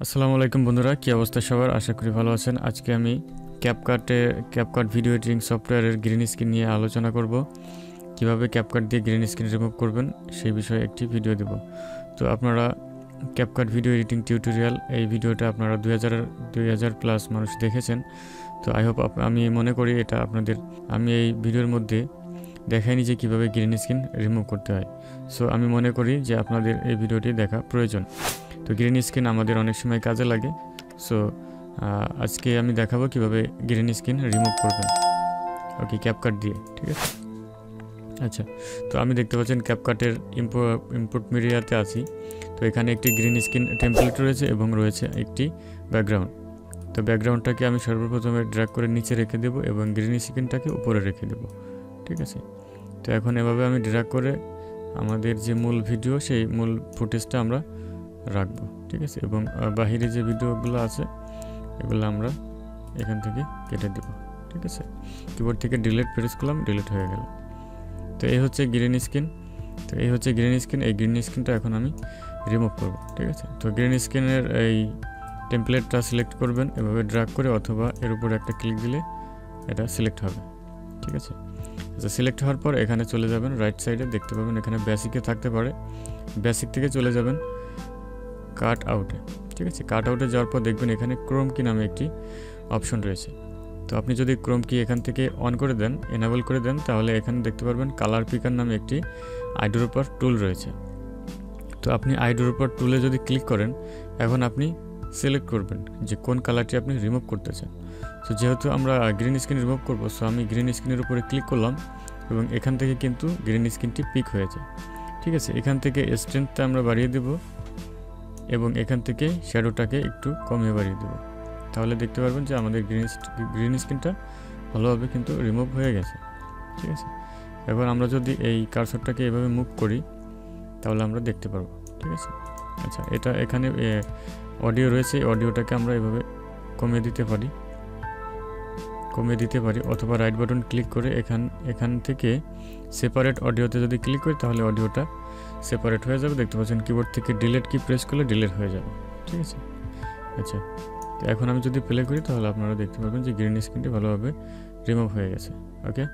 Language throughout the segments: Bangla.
আসসালামু আলাইকুম বন্ধুরা, কি অবস্থা সবার? আশা করি ভালো আছেন। আজকে আমি ক্যাপকাট ভিডিও এডিটিং সফটওয়্যারের গ্রিন স্ক্রিন নিয়ে আলোচনা করব। কিভাবে ক্যাপকাট দিয়ে গ্রিন স্ক্রিন রিমুভ করবেন সেই বিষয়ে একটি ভিডিও দেব। তো আপনারা ক্যাপকাট ভিডিও এডিটিং টিউটোরিয়াল এই ভিডিওটা আপনারা 2000 প্লাস মানুষ দেখেছেন। তো আই হোপ আমি মনে করি এটা আপনাদের আমি এই ভিডিওর মধ্যে দেখাইনি যে কীভাবে গ্রিন স্ক্রিন রিমুভ করতে হয়। সো আমি মনে করি যে আপনাদের এই ভিডিওটি দেখা প্রয়োজন। তো গ্রিন স্ক্রিন আমাদের অনেক সময় কাজে লাগে। সো আজকে আমি দেখাবো কিভাবে গ্রিন স্ক্রিন রিমুভ করবেন, ওকে, ক্যাপকাট দিয়ে। ঠিক আছে, আচ্ছা। তো আমি দেখতে পাচ্ছেন ক্যাপকাটের ইম্পোর্ট মিডিয়াতে আছি। তো এখানে একটি গ্রিন স্ক্রিন টেমপ্লেট রয়েছে এবং রয়েছে একটি ব্যাকগ্রাউন্ড। তো ব্যাকগ্রাউন্ডটাকে আমি সর্বপ্রথমে ড্র্যাগ করে নিচে রেখে দেবো এবং গ্রিন স্ক্রিনটাকে উপরে রেখে দেবো। ঠিক আছে, তো এখন এভাবে আমি ড্র্যাগ করে আমাদের যে মূল ভিডিও সেই মূল ফুটেজটা আমরা রাখবো। ঠিক আছে, এবং বাহিরে যে ভিডিওগুলো আছে এগুলো আমরা এখান থেকে কেটে দেব। ঠিক আছে, কিবোর্ড থেকে ডিলিট প্রেস করলাম, ডিলিট হয়ে গেল। তো এই হচ্ছে গ্রিন স্ক্রিন। এই গ্রিন স্ক্রিনটা এখন আমি রিমুভ করব। ঠিক আছে, তো গ্রিন স্ক্রিনের এই টেমপ্লেটটা সিলেক্ট করবেন এভাবে ড্র্যাগ করে, অথবা এর উপর একটা ক্লিক দিলে এটা সিলেক্ট হবে। ঠিক আছে, আচ্ছা, সিলেক্ট হওয়ার পর এখানে চলে যাবেন, রাইট সাইডে দেখতে পাবেন এখানে বেসিকে থাকতে পারে। বেসিক থেকে চলে যাবেন কাট আউটে। ঠিক আছে, কাট আউটে যাওয়ার পর দেখবেন এখানে ক্রোম কি নামে একটি অপশন রয়েছে। তো আপনি যদি ক্রোম কি এখান থেকে অন করে দেন, এনেবল করে দেন, তাহলে এখানে দেখতে পারবেন কালার পিকার নামে একটি আইড্রপার টুল রয়েছে। তো আপনি আইড্রপার টুলে যদি ক্লিক করেন, এখন আপনি সিলেক্ট করবেন যে কোন কালারটি আপনি রিমুভ করতে চান। তো যেহেতু আমরা গ্রিন স্ক্রিন রিমুভ করবো, সো আমি গ্রিন স্ক্রিনের উপরে ক্লিক করলাম এবং এখান থেকে কিন্তু গ্রিন স্ক্রিনটি পিক হয়েছে। ঠিক আছে, এখান থেকে স্ট্রেংথটা আমরা বাড়িয়ে দেব এবং এখান থেকে শ্যাডোটাকে একটু কমিয়ে বাড়িয়ে দেবো। তাহলে দেখতে পারবেন যে আমাদের গ্রিন স্ক্রিনটা ভালোভাবে কিন্তু রিমুভ হয়ে গেছে। ঠিক আছে, এবার আমরা যদি এই কার্সরটাকে এভাবে মুভ করি তাহলে আমরা দেখতে পারবো। ঠিক আছে, আচ্ছা, এটা এখানে অডিও রয়েছে, অডিওটাকে আমরা এভাবে কমিয়ে দিতে পারি, অথবা রাইট বাটন ক্লিক করে এখান থেকে সেপারেট অডিওতে যদি ক্লিক করি তাহলে অডিওটা সেপারেট হয়ে যাবে। দেখতে পাচ্ছেন কিবোর্ড থেকে ডিলিট কি প্রেস করলে ডিলিট হয়ে যাবে। ঠিক আছে, আচ্ছা, তো এখন আমি যদি প্লে করি তাহলে আপনারা দেখতে পাবেন যে গ্রিন স্ক্রিনটি ভালোভাবে রিমুভ হয়ে গেছে। ওকে,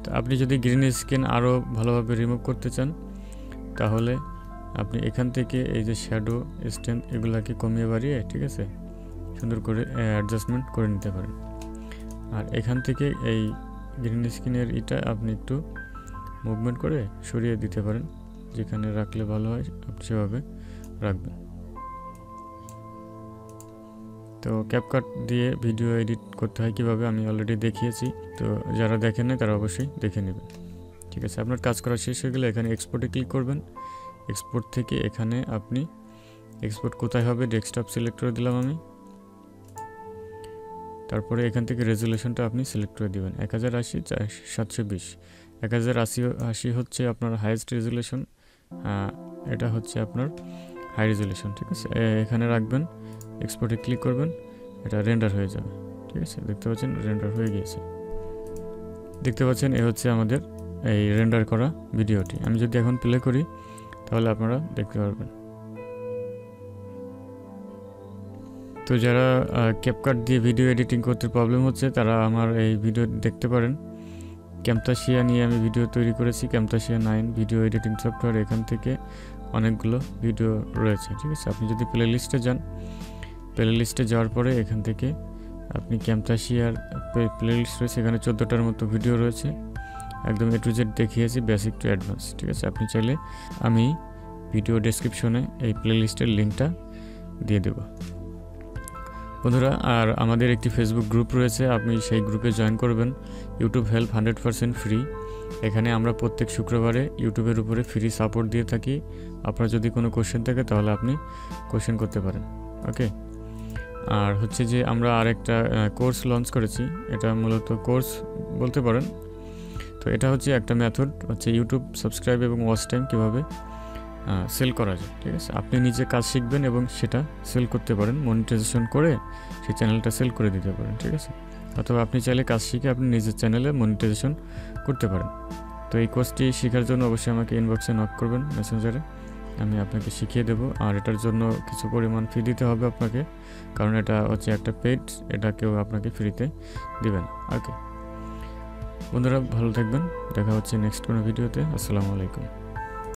তো আপনি যদি গ্রিন স্ক্রিন আরও ভালোভাবে রিমুভ করতে চান তাহলে আপনি এখান থেকে এই যে শ্যাডো, স্ট্রেংথ এগুলাকে কমিয়ে বাড়িয়ে, ঠিক আছে, সুন্দর করে অ্যাডজাস্টমেন্ট করে নিতে পারেন। আর এখান থেকে এই গ্রিন স্ক্রিনের এটা আপনি একটু মুভমেন্ট করে সরিয়ে দিতে পারেন, যেখানে রাখলে ভালো হয় আপনি সেভাবে রাখবেন। তো ক্যাপকাট দিয়ে ভিডিও এডিট করতে হয় কীভাবে আমি অলরেডি দেখিয়েছি। তো যারা দেখেন না তারা অবশ্যই দেখে নেবেন। ঠিক আছে, আপনার কাজ করা শেষ হয়ে গেলে এখানে এক্সপোর্টে ক্লিক করবেন। এক্সপোর্ট থেকে এখানে আপনি এক্সপোর্ট কোথায় হবে ডেস্কটপ সিলেক্ট করে দিলাম আমি। তারপরে এখান থেকে রেজুলেশনটা আপনি সিলেক্ট করে দেবেন 1080x720। 1080 হচ্ছে আপনার হাইয়েস্ট রেজুলেশন, এটা হচ্ছে আপনার হাই রেজুলেশন। ঠিক আছে, এখানে রাখবেন, এক্সপোর্টে ক্লিক করবেন, এটা রেন্ডার হয়ে যাবে। ঠিক আছে, দেখতে পাচ্ছেন রেন্ডার হয়ে গিয়েছে। দেখতে পাচ্ছেন এ হচ্ছে আমাদের এই রেন্ডার করা ভিডিওটি। আমি যদি এখন প্লে করি তাহলে আপনারা দেখতে পারবেন। তো যারা ক্যাপকাট দিয়ে ভিডিও এডিটিং করতে প্রবলেম হচ্ছে তারা আমার এই ভিডিও দেখতে পারেন। ক্যামতাশিয়া নিয়ে আমি ভিডিও তৈরি করেছি, ক্যামতাশিয়া 9 ভিডিও এডিটিং সফটওয়্যার। এখান থেকে অনেকগুলো ভিডিও রয়েছে। ঠিক আছে, আপনি যদি প্লে লিস্টে যান, প্লে লিস্টে যাওয়ার পরে এখান থেকে আপনি ক্যামতাশিয়ার প্লে লিস্ট রয়েছে, এখানে 14টার মতো ভিডিও রয়েছে, একদম A to Z দেখিয়েছি, বেসিক টু অ্যাডভান্স। ঠিক আছে, আপনি চাইলে আমি ভিডিও ডেসক্রিপশনে এই প্লে লিস্টের লিঙ্কটা দিয়ে দেব বন্ধুরা। আর আমাদের একটি ফেসবুক গ্রুপ রয়েছে, আপনি সেই গ্রুপে জয়েন করবেন। YouTube help 100% free. এখানে আমরা প্রত্যেক শুক্রবারে ইউটিউবের উপরে ফ্রি সাপোর্ট দিয়ে থাকি। আপনার যদি কোনো কোশ্চেন থাকে তাহলে আপনি কোশ্চেন করতে পারেন। ওকে, আর হচ্ছে যে আমরা আরেকটা কোর্স লঞ্চ করেছি, এটা মূলত কোর্স বলতে পারেন। তো এটা হচ্ছে একটা মেথড, হচ্ছে ইউটিউব সাবস্ক্রাইব এবং ওয়াচ টাইম কীভাবে সেল করা যায়। ঠিক আছে, আপনি নিজে কাজ শিখবেন এবং সেটা সেল করতে পারেন, মনিটাইজেশন করে সেই চ্যানেলটা সেল করে দিতে পারেন। ঠিক আছে, অথবা আপনি চাইলে কাজ শিখে আপনি নিজের চ্যানেলে মনিটাইজেশন করতে পারেন। তো এই কোর্সটি শেখার জন্য অবশ্যই আমাকে ইনবক্সে নক করবেন মেসেঞ্জারে, আমি আপনাকে শিখিয়ে দেব। আর এটার জন্য কিছু পরিমাণ ফি দিতে হবে আপনাকে, কারণ এটা হচ্ছে একটা পেড, এটা কেউ আপনাকে ফ্রিতে দিবে না। ওকে বন্ধুরা, ভালো থাকবেন, দেখা হচ্ছে নেক্সট কোনো ভিডিওতে। আসসালামু আলাইকুম।